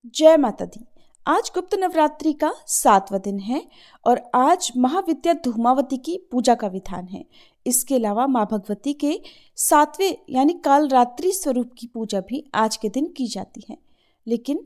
जय माता दी। आज गुप्त नवरात्रि का 7वां दिन है और आज महाविद्या धूमावती की पूजा का विधान है। इसके अलावा माँ भगवती के 7वें यानी काल रात्रि स्वरूप की पूजा भी आज के दिन की जाती है। लेकिन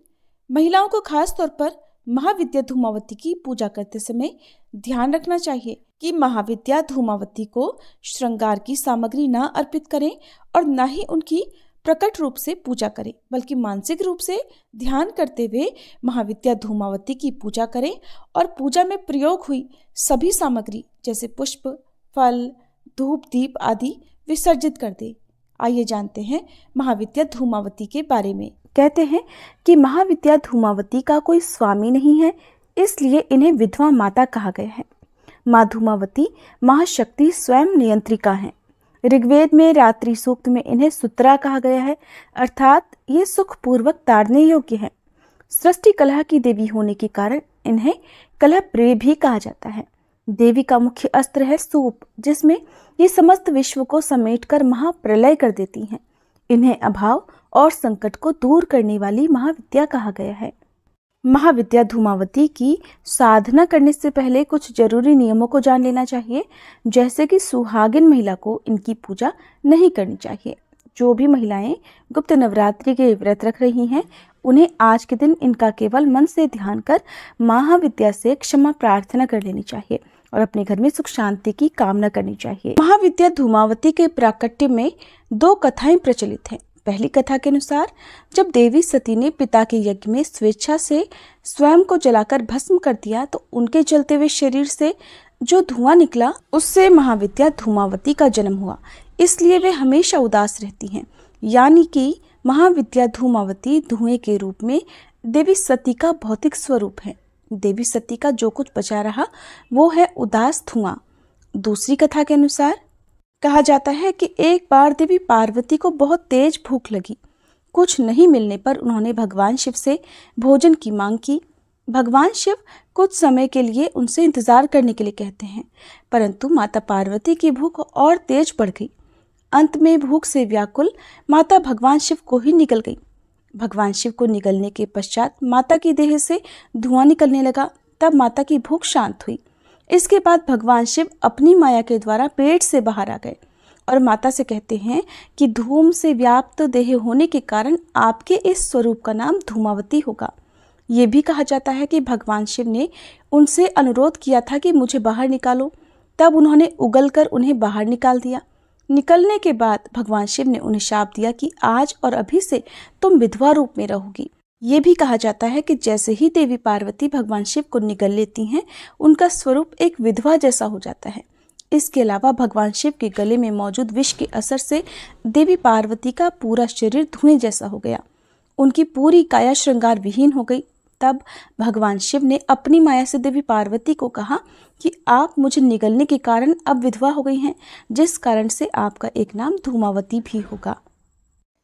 महिलाओं को खास तौर पर महाविद्या धूमावती की पूजा करते समय ध्यान रखना चाहिए कि महाविद्या धूमावती को श्रृंगार की सामग्री न अर्पित करें और न ही उनकी प्रकट रूप से पूजा करें, बल्कि मानसिक रूप से ध्यान करते हुए महाविद्या धूमावती की पूजा करें और पूजा में प्रयोग हुई सभी सामग्री जैसे पुष्प, फल, धूप, दीप आदि विसर्जित कर दें। आइए जानते हैं महाविद्या धूमावती के बारे में। कहते हैं कि महाविद्या धूमावती का कोई स्वामी नहीं है, इसलिए इन्हें विधवा माता कहा गया है। माँ धूमावती महाशक्ति स्वयं नियंत्रिका हैं। ऋग्वेद में रात्रि सूक्त में इन्हें सुत्रा कहा गया है, अर्थात ये सुखपूर्वक ताड़ने योग्य है। सृष्टि कलह की देवी होने के कारण इन्हें कलह प्रिय भी कहा जाता है। देवी का मुख्य अस्त्र है सूप, जिसमें ये समस्त विश्व को समेटकर महाप्रलय कर देती हैं। इन्हें अभाव और संकट को दूर करने वाली महाविद्या कहा गया है। महाविद्या धूमावती की साधना करने से पहले कुछ जरूरी नियमों को जान लेना चाहिए, जैसे कि सुहागिन महिला को इनकी पूजा नहीं करनी चाहिए। जो भी महिलाएं गुप्त नवरात्रि के व्रत रख रही हैं, उन्हें आज के दिन इनका केवल मन से ध्यान कर महाविद्या से क्षमा प्रार्थना कर लेनी चाहिए और अपने घर में सुख शांति की कामना करनी चाहिए। महाविद्या धूमावती के प्राकट्य में 2 कथाएं प्रचलित हैं। पहली कथा के अनुसार जब देवी सती ने पिता के यज्ञ में स्वेच्छा से स्वयं को जलाकर भस्म कर दिया, तो उनके जलते हुए शरीर से जो धुआं निकला, उससे महाविद्या धूमावती का जन्म हुआ। इसलिए वे हमेशा उदास रहती हैं, यानी कि महाविद्या धूमावती धुएं के रूप में देवी सती का भौतिक स्वरूप है। देवी सती का जो कुछ बचा रहा वो है उदास धुआं। दूसरी कथा के अनुसार कहा जाता है कि एक बार देवी पार्वती को बहुत तेज भूख लगी। कुछ नहीं मिलने पर उन्होंने भगवान शिव से भोजन की मांग की। भगवान शिव कुछ समय के लिए उनसे इंतजार करने के लिए कहते हैं, परंतु माता पार्वती की भूख और तेज बढ़ गई। अंत में भूख से व्याकुल माता भगवान शिव को ही निकल गई। भगवान शिव को निकलने के पश्चात माता की देह से धुआं निकलने लगा। तब माता की भूख शांत हुई। इसके बाद भगवान शिव अपनी माया के द्वारा पेट से बाहर आ गए और माता से कहते हैं कि धूम से व्याप्त देह होने के कारण आपके इस स्वरूप का नाम धूमावती होगा। ये भी कहा जाता है कि भगवान शिव ने उनसे अनुरोध किया था कि मुझे बाहर निकालो। तब उन्होंने उगलकर उन्हें बाहर निकाल दिया। निकलने के बाद भगवान शिव ने उन्हें शाप दिया कि आज और अभी से तुम विधवा रूप में रहोगी। ये भी कहा जाता है कि जैसे ही देवी पार्वती भगवान शिव को निगल लेती हैं, उनका स्वरूप एक विधवा जैसा हो जाता है। इसके अलावा भगवान शिव के गले में मौजूद विष के असर से देवी पार्वती का पूरा शरीर धुएं जैसा हो गया। उनकी पूरी काया श्रृंगार विहीन हो गई। तब भगवान शिव ने अपनी माया से देवी पार्वती को कहा कि आप मुझे निगलने के कारण अब विधवा हो गई हैं, जिस कारण से आपका एक नाम धूमावती भी होगा।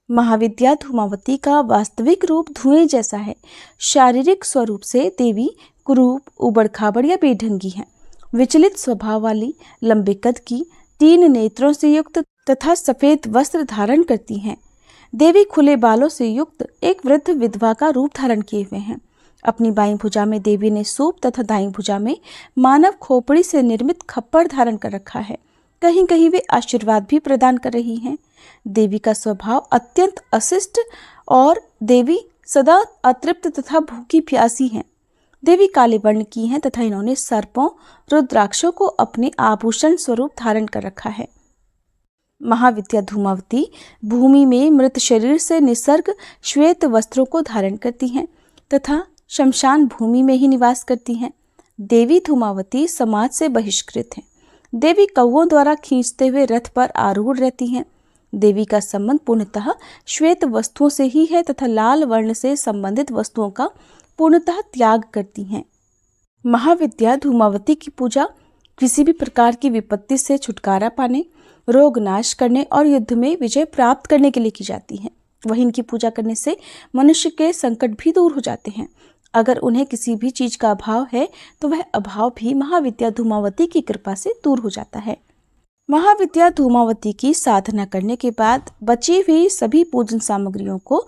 महाविद्या धूमावती का वास्तविक रूप धुएं जैसा है। शारीरिक स्वरूप से देवी कुरूप, उबड़ खाबड़ या बेढंगी है। विचलित स्वभाव वाली, लंबे कद की, 3 नेत्रों से युक्त तथा सफेद वस्त्र धारण करती हैं। देवी खुले बालों से युक्त एक वृद्ध विधवा का रूप धारण किए हुए हैं। अपनी बाईं भुजा में देवी ने सूप तथा दाईं भुजा में मानव खोपड़ी से निर्मित खप्पड़ धारण कर रखा है। कहीं कहीं वे आशीर्वाद भी प्रदान कर रही हैं। देवी का स्वभाव अत्यंत अशिष्ट और देवी सदा अतृप्त तथा भूखी प्यासी हैं। देवी काले वर्ण की हैं तथा इन्होंने सर्पों, रुद्राक्षों को अपने आभूषण स्वरूप धारण कर रखा है। महाविद्या धूमावती भूमि में मृत शरीर से निसर्ग श्वेत वस्त्रों को धारण करती हैं तथा शमशान भूमि में ही निवास करती हैं। देवी धूमावती समाज से बहिष्कृत हैं। देवी कौओं द्वारा खींचते हुए रथ पर आरूढ़ रहती हैं। देवी का संबंध पूर्णतः श्वेत वस्तुओं से ही है तथा लाल वर्ण से संबंधित वस्तुओं का पूर्णतः त्याग करती हैं। महाविद्या धूमावती की पूजा किसी भी प्रकार की विपत्ति से छुटकारा पाने, रोग नाश करने और युद्ध में विजय प्राप्त करने के लिए की जाती है। वहीं इनकी पूजा करने से मनुष्य के संकट भी दूर हो जाते हैं। अगर उन्हें किसी भी चीज का अभाव है, तो वह अभाव भी महाविद्या धूमावती की कृपा से दूर हो जाता है। महाविद्या धूमावती की साधना करने के बाद बची हुई सभी पूजन सामग्रियों को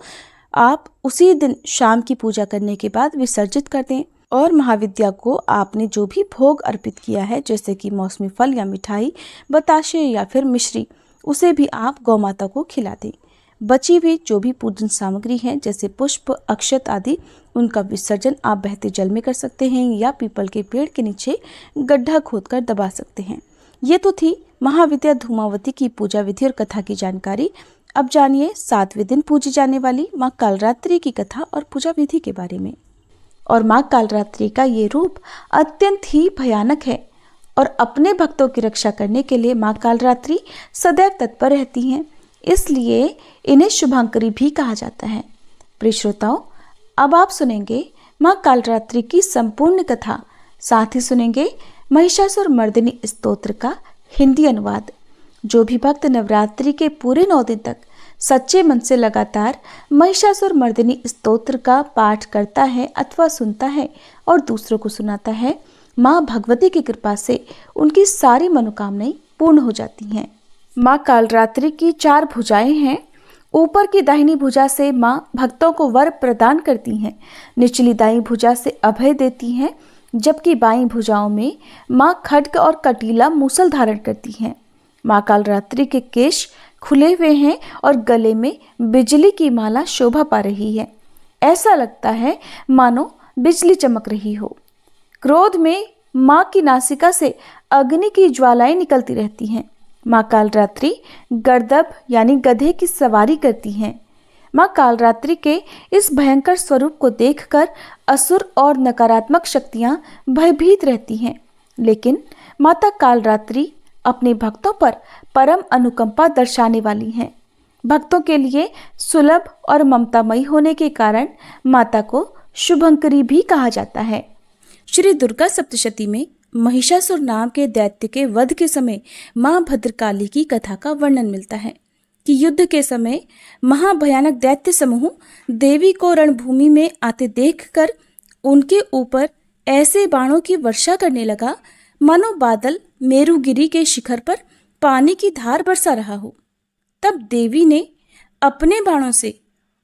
आप उसी दिन शाम की पूजा करने के बाद विसर्जित कर दें और महाविद्या को आपने जो भी भोग अर्पित किया है, जैसे कि मौसमी फल या मिठाई, बताशे या फिर मिश्री, उसे भी आप गौ माता को खिला दें। बची हुई जो भी पूजन सामग्री है, जैसे पुष्प, अक्षत आदि, उनका विसर्जन आप बहते जल में कर सकते हैं या पीपल के पेड़ के नीचे गड्ढा खोदकर दबा सकते हैं। ये तो थी महाविद्या धूमावती की पूजा विधि और कथा की जानकारी। अब जानिए 7वें दिन पूजी जाने वाली माँ कालरात्रि की कथा और पूजा विधि के बारे में। और माँ कालरात्रि का ये रूप अत्यंत ही भयानक है और अपने भक्तों की रक्षा करने के लिए माँ कालरात्रि सदैव तत्पर रहती हैं, इसलिए इन्हें शुभांकरी भी कहा जाता है। प्रिय श्रोताओं, अब आप सुनेंगे माँ कालरात्रि की संपूर्ण कथा, साथ ही सुनेंगे महिषासुर मर्दिनी स्तोत्र का हिंदी अनुवाद। जो भी भक्त नवरात्रि के पूरे 9 दिन तक सच्चे मन से लगातार महिषासुर मर्दिनी स्तोत्र का पाठ करता है अथवा सुनता है और दूसरों को सुनाता है, माँ भगवती की कृपा से उनकी सारी मनोकामनाएं पूर्ण हो जाती हैं। माँ कालरात्रि की 4 भुजाएं हैं। ऊपर की दाहिनी भुजा से माँ भक्तों को वर प्रदान करती हैं, निचली दाईं भुजा से अभय देती हैं, जबकि बाईं भुजाओं में माँ खड्ग और कटीला मूसल धारण करती हैं। माँ कालरात्रि के केश खुले हुए हैं और गले में बिजली की माला शोभा पा रही है। ऐसा लगता है मानो बिजली चमक रही हो। क्रोध में माँ की नासिका से अग्नि की ज्वालाएं निकलती रहती हैं। माँ कालरात्रि गर्दभ यानी गधे की सवारी करती हैं। माँ कालरात्रि के इस भयंकर स्वरूप को देखकर असुर और नकारात्मक शक्तियां भयभीत रहती हैं, लेकिन माता कालरात्रि अपने भक्तों पर परम अनुकंपा दर्शाने वाली हैं। भक्तों के लिए सुलभ और ममतामयी होने के कारण माता को शुभंकरी भी कहा जाता है। श्री दुर्गा सप्तशती में महिषासुर नाम के दैत्य के वध के समय मां भद्रकाली की कथा का वर्णन मिलता है कि युद्ध के समय महाभयानक दैत्य समूह देवी को रणभूमि में आते देखकर उनके ऊपर ऐसे बाणों की वर्षा करने लगा मानो बादल मेरुगिरी के शिखर पर पानी की धार बरसा रहा हो। तब देवी ने अपने बाणों से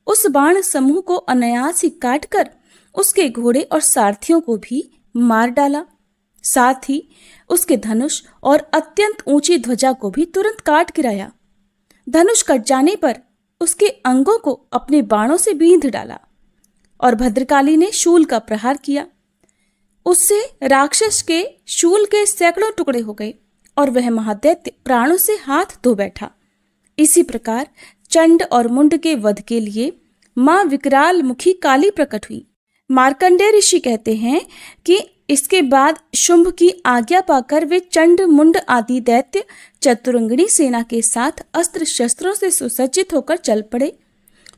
उस बाण समूह को अनायास ही काटकर उसके घोड़े और सारथियों को भी मार डाला। साथ ही उसके धनुष और अत्यंत ऊंची ध्वजा को भी तुरंत काट गिराया। धनुष कट जाने पर उसके अंगों को अपने बाणों से बींध डाला और भद्रकाली ने शूल का प्रहार किया। उससे राक्षस के शूल के सैकड़ों टुकड़े हो गए और वह महादैत्य प्राणों से हाथ धो बैठा। इसी प्रकार चंड और मुंड के वध के लिए मां विकराल मुखी काली प्रकट हुई। मार्कंडेय ऋषि कहते हैं कि इसके बाद शुंभ की आज्ञा पाकर वे चंड मुंड आदि दैत्य चतुरंगिणी सेना के साथ अस्त्र शस्त्रों से सुसज्जित होकर चल पड़े।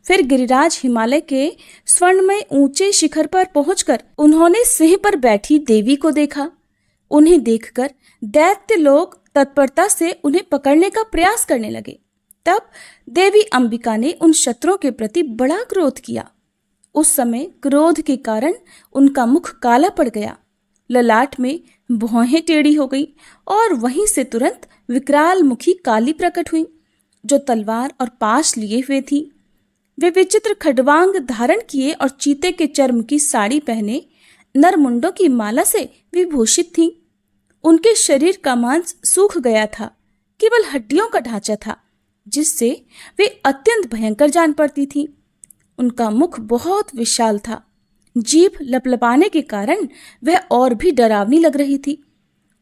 फिर गिरिराज हिमालय के स्वर्णमय ऊंचे शिखर पर पहुंचकर उन्होंने सिंह पर बैठी देवी को देखा। उन्हें देखकर दैत्य लोग तत्परता से उन्हें पकड़ने का प्रयास करने लगे। तब देवी अंबिका ने उन शत्रुओं के प्रति बड़ा क्रोध किया। उस समय क्रोध के कारण उनका मुख काला पड़ गया, ललाट में भौहें टेढ़ी हो गई और वहीं से तुरंत विकराल मुखी काली प्रकट हुई, जो तलवार और पाश लिए हुए थी। वे विचित्र खडवांग धारण किए और चीते के चर्म की साड़ी पहने नरमुंडों की माला से विभूषित थीं। उनके शरीर का मांस सूख गया था, केवल हड्डियों का ढांचा था, जिससे वे अत्यंत भयंकर जान पड़ती थीं। उनका मुख बहुत विशाल था। जीभ लपलपाने के कारण वह और भी डरावनी लग रही थी।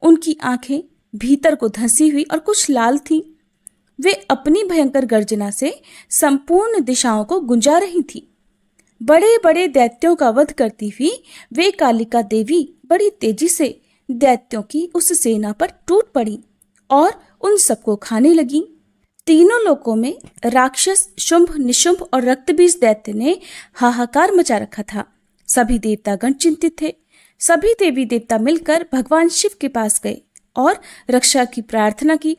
उनकी आंखें भीतर को धंसी हुई और कुछ लाल थीं। वे अपनी भयंकर गर्जना से संपूर्ण दिशाओं को गुंजा रही थी। बड़े बड़े दैत्यों का वध करती हुई वे कालिका देवी बड़ी तेजी से दैत्यों की उस सेना पर टूट पड़ी और उन सबको खाने लगी। तीनों लोकों में राक्षस, शुंभ, निशुंभ और रक्तबीज दैत्य ने हाहाकार मचा रखा था। सभी देवतागण चिंतित थे। सभी देवी देवता मिलकर भगवान शिव के पास गए और रक्षा की प्रार्थना की।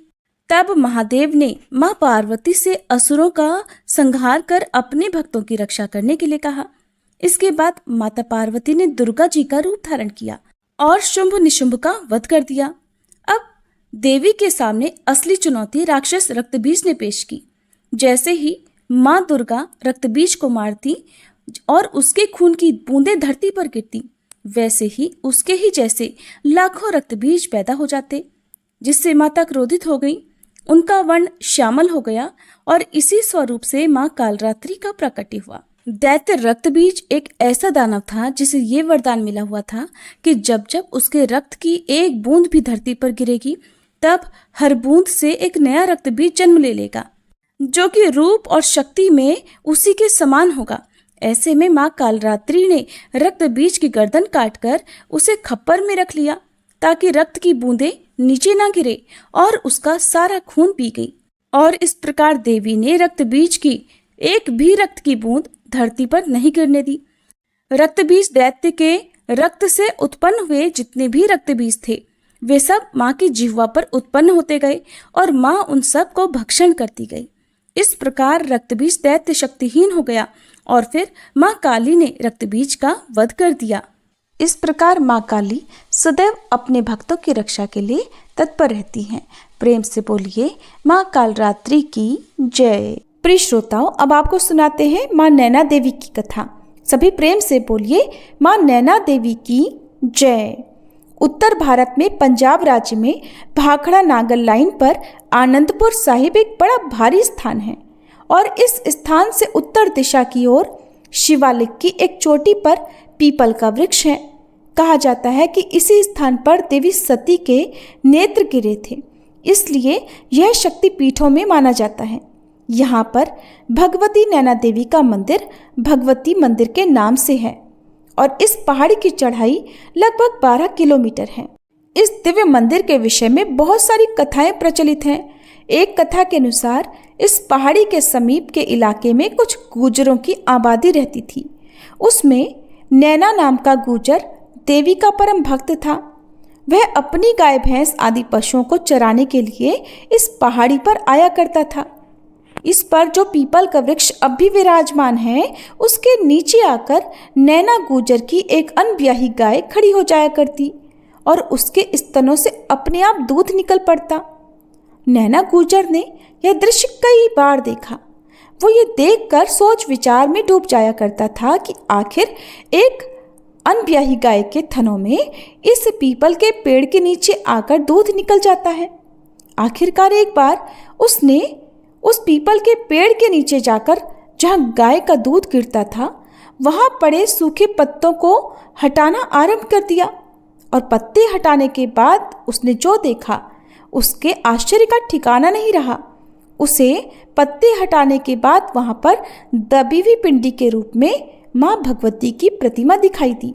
तब महादेव ने मां पार्वती से असुरों का संहार कर अपने भक्तों की रक्षा करने के लिए कहा। इसके बाद माता पार्वती ने दुर्गा जी का रूप धारण किया और शुंभ निशुंभ का वध कर दिया। अब देवी के सामने असली चुनौती राक्षस रक्तबीज ने पेश की। जैसे ही माँ दुर्गा रक्तबीज को मारती और उसके खून की बूंदें धरती पर गिरती, वैसे ही उसके ही जैसे लाखों रक्तबीज पैदा हो जाते, जिससे माता क्रोधित हो गई। उनका वर्ण श्यामल हो गया और इसी स्वरूप से माँ कालरात्रि का प्रकट हुआ। दैत्य रक्तबीज एक ऐसा दानव था जिसे ये वरदान मिला हुआ था कि जब जब उसके रक्त की एक बूंद भी धरती पर गिरेगी, तब हर बूंद से एक नया रक्तबीज जन्म ले लेगा, जो कि रूप और शक्ति में उसी के समान होगा। ऐसे में माँ कालरात्रि ने रक्तबीज की गर्दन काटकर उसे खप्पर में रख लिया, ताकि रक्त की बूंदें नीचे ना गिरे और उसका सारा खून पी गई। और इस प्रकार देवी ने रक्तबीज की एक भी रक्त की बूंद धरती पर नहीं गिरने दी। रक्तबीज दैत्य के रक्त से उत्पन्न हुए जितने भी रक्तबीज थे, वे सब माँ की जिह्वा पर उत्पन्न होते गए और माँ उन सब को भक्षण करती गई। इस प्रकार रक्तबीज दैत्य शक्तिहीन हो गया और फिर माँ काली ने रक्तबीज का वध कर दिया। इस प्रकार माँ काली सदैव अपने भक्तों की रक्षा के लिए तत्पर रहती हैं। प्रेम से बोलिए माँ कालरात्रि की जय। प्रिय श्रोताओं, अब आपको सुनाते हैं माँ नैना देवी की कथा। सभी प्रेम से बोलिए माँ नैना देवी की जय। उत्तर भारत में पंजाब राज्य में भाखड़ा नागल लाइन पर आनंदपुर साहिब एक बड़ा भारी स्थान है और इस स्थान से उत्तर दिशा की ओर शिवालिक की एक चोटी पर पीपल का वृक्ष है। कहा जाता है कि इसी स्थान पर देवी सती के नेत्र गिरे थे, इसलिए यह शक्ति पीठों में माना जाता है। यहाँ पर भगवती नैना देवी का मंदिर भगवती मंदिर के नाम से है और इस पहाड़ी की चढ़ाई लगभग 12 किलोमीटर है। इस दिव्य मंदिर के विषय में बहुत सारी कथाएं प्रचलित हैं। एक कथा के अनुसार इस पहाड़ी के समीप के इलाके में कुछ गुजरों की आबादी रहती थी। उसमें नैना नाम का गुजर देवी का परम भक्त था। वह अपनी गाय भैंस आदि पशुओं को चराने के लिए इस पहाड़ी पर आया करता था। इस पर जो पीपल का वृक्ष अब भी विराजमान है, उसके नीचे आकर नैना गुजर की एक अनब्याही गाय खड़ी हो जाया करती और उसके स्तनों से अपने आप दूध निकल पड़ता। नैना गुजर ने यह दृश्य कई बार देखा। वो ये देखकर सोच विचार में डूब जाया करता था कि आखिर एक अनब्याही गाय के थनों में इस पीपल के पेड़ के नीचे आकर दूध निकल जाता है। आखिरकार एक बार उसने उस पीपल के पेड़ के नीचे जाकर जहाँ गाय का दूध गिरता था, वहाँ पड़े सूखे पत्तों को हटाना आरंभ कर दिया और पत्ते हटाने के बाद उसने जो देखा, उसके आश्चर्य का ठिकाना नहीं रहा। उसे पत्ते हटाने के बाद वहाँ पर दबी हुई पिंडी के रूप में माँ भगवती की प्रतिमा दिखाई दी।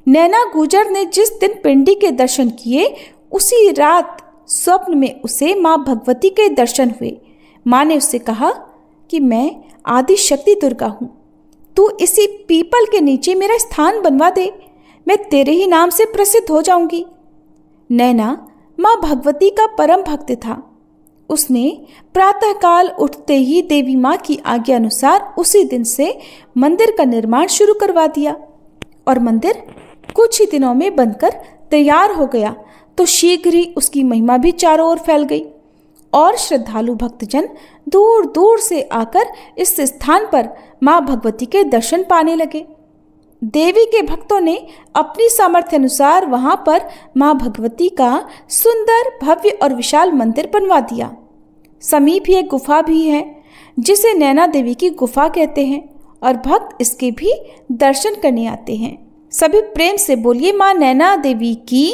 नैना गुजर ने जिस दिन पिंडी के दर्शन किए, उसी रात स्वप्न में उसे माँ भगवती के दर्शन हुए। माँ ने उससे कहा कि मैं आदि शक्ति दुर्गा हूँ, तू इसी पीपल के नीचे मेरा स्थान बनवा दे, मैं तेरे ही नाम से प्रसिद्ध हो जाऊंगी। नैना माँ भगवती का परम भक्त था। उसने प्रातःकाल उठते ही देवी माँ की आज्ञा अनुसार उसी दिन से मंदिर का निर्माण शुरू करवा दिया और मंदिर कुछ ही दिनों में बनकर तैयार हो गया तो शीघ्र ही उसकी महिमा भी चारों ओर फैल गई और श्रद्धालु भक्तजन दूर दूर से आकर इस स्थान पर माँ भगवती के दर्शन पाने लगे। देवी के भक्तों ने अपनी सामर्थ्य अनुसार वहां पर माँ भगवती का सुंदर भव्य और विशाल मंदिर बनवा दिया। समीप ही एक गुफा भी है जिसे नैना देवी की गुफा कहते हैं और भक्त इसके भी दर्शन करने आते हैं। सभी प्रेम से बोलिए माँ नैना देवी की